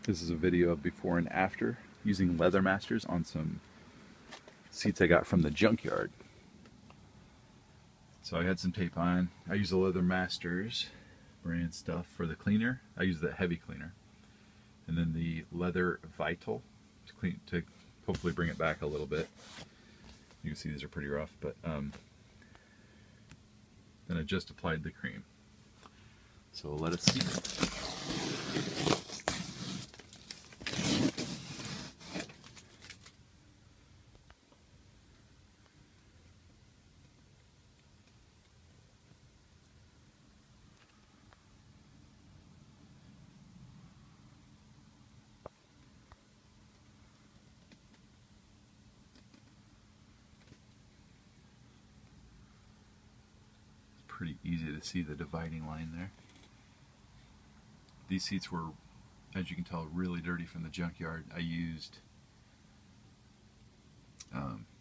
This is a video of before and after using leather masters on some seats I got from the junkyard. So I had some tape on. I use the leather masters brand stuff for the cleaner. I use the heavy cleaner. And then the leather vital to clean, to hopefully bring it back a little bit. You can see these are pretty rough, but then I just applied the cream. So we'll let it steep. Pretty easy to see the dividing line there. These seats were, as you can tell, really dirty from the junkyard. I used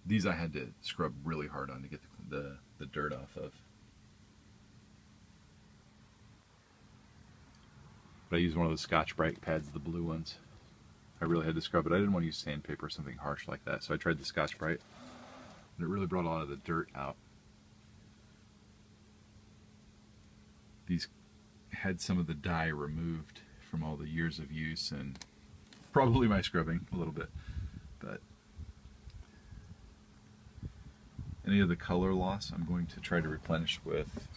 these I had to scrub really hard on to get the dirt off of. But I used one of the Scotch Brite pads, the blue ones. I really had to scrub it. I didn't want to use sandpaper or something harsh like that, so I tried the Scotch Brite. And it really brought a lot of the dirt out. These had some of the dye removed from all the years of use and probably my scrubbing a little bit, but any of the color loss I'm going to try to replenish with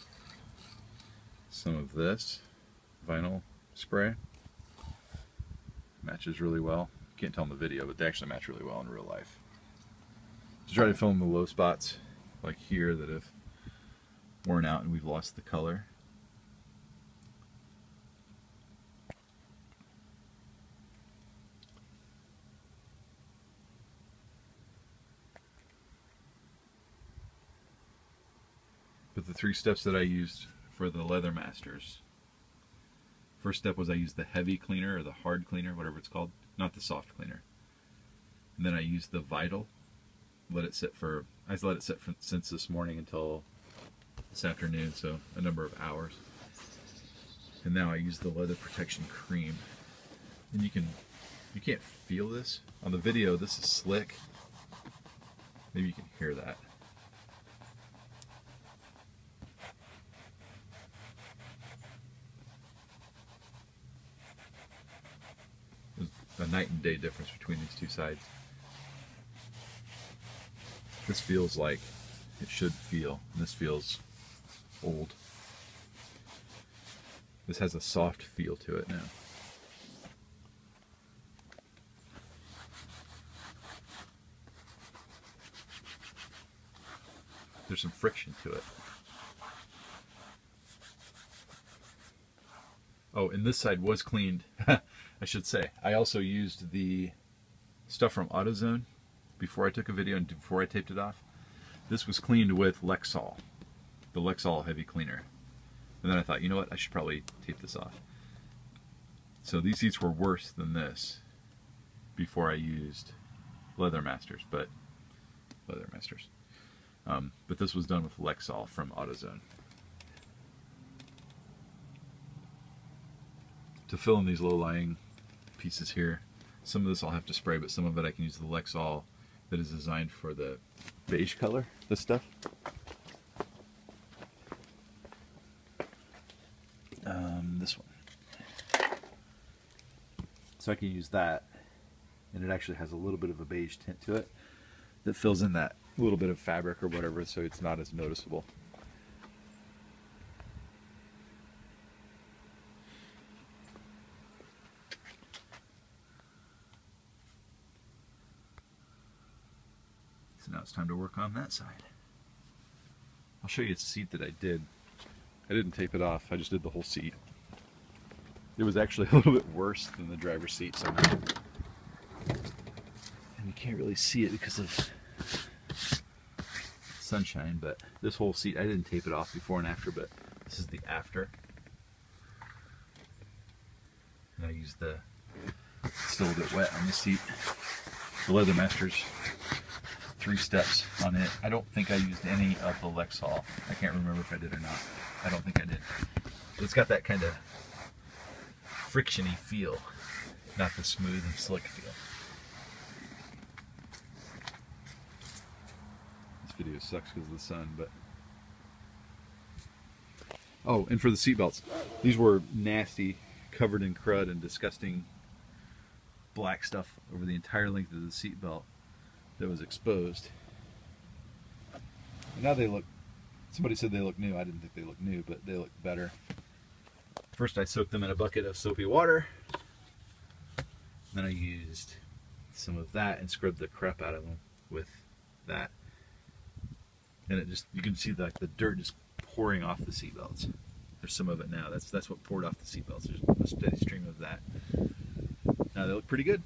some of this vinyl spray. Matches really well. Can't tell in the video, but they actually match really well in real life. To try to fill in the low spots like here that have worn out and we've lost the color. But the 3 steps that I used for the leather masters. First step was I used the heavy cleaner or the hard cleaner, whatever it's called, not the soft cleaner. And then I used the vital. I let it sit since this morning until this afternoon, so a number of hours. And now I use the leather protection cream. And you can't feel this on the video. This is slick. Maybe you can hear that. A night and day difference between these two sides. This feels like it should feel, and this feels old. This has a soft feel to it now. There's some friction to it. Oh, and this side was cleaned. I should say. I also used the stuff from AutoZone before I took a video and before I taped it off. This was cleaned with Lexol, the Lexol heavy cleaner. And then I thought, you know what, I should probably tape this off. So these seats were worse than this before I used leather masters, but this was done with Lexol from AutoZone. To fill in these low-lying pieces here, some of this I'll have to spray, but some of it I can use the Lexol that is designed for the beige color, this stuff. This one. So I can use that, and it actually has a little bit of a beige tint to it that fills in that little bit of fabric or whatever, so it's not as noticeable. So now it's time to work on that side. I'll show you a seat that I did. I didn't tape it off, I just did the whole seat. It was actually a little bit worse than the driver's seat somehow. And you can't really see it because of sunshine, but this whole seat, I didn't tape it off before and after, but this is the after. And I used it's still a bit wet on this seat. The Leather Masters 3 steps on it. I don't think I used any of the Lexol. I can't remember if I did or not. I don't think I did. But it's got that kind of frictiony feel. not the smooth and slick feel. This video sucks because of the sun, but... Oh, and for the seatbelts, these were nasty, covered in crud and disgusting black stuff over the entire length of the seatbelt that was exposed. And now they look, somebody said they look new. I didn't think they looked new, but they look better. First I soaked them in a bucket of soapy water. Then I used some of that and scrubbed the crap out of them with that. And it just, you can see the dirt just pouring off the seatbelts. There's some of it now. That's what poured off the seatbelts. There's a steady stream of that. Now they look pretty good.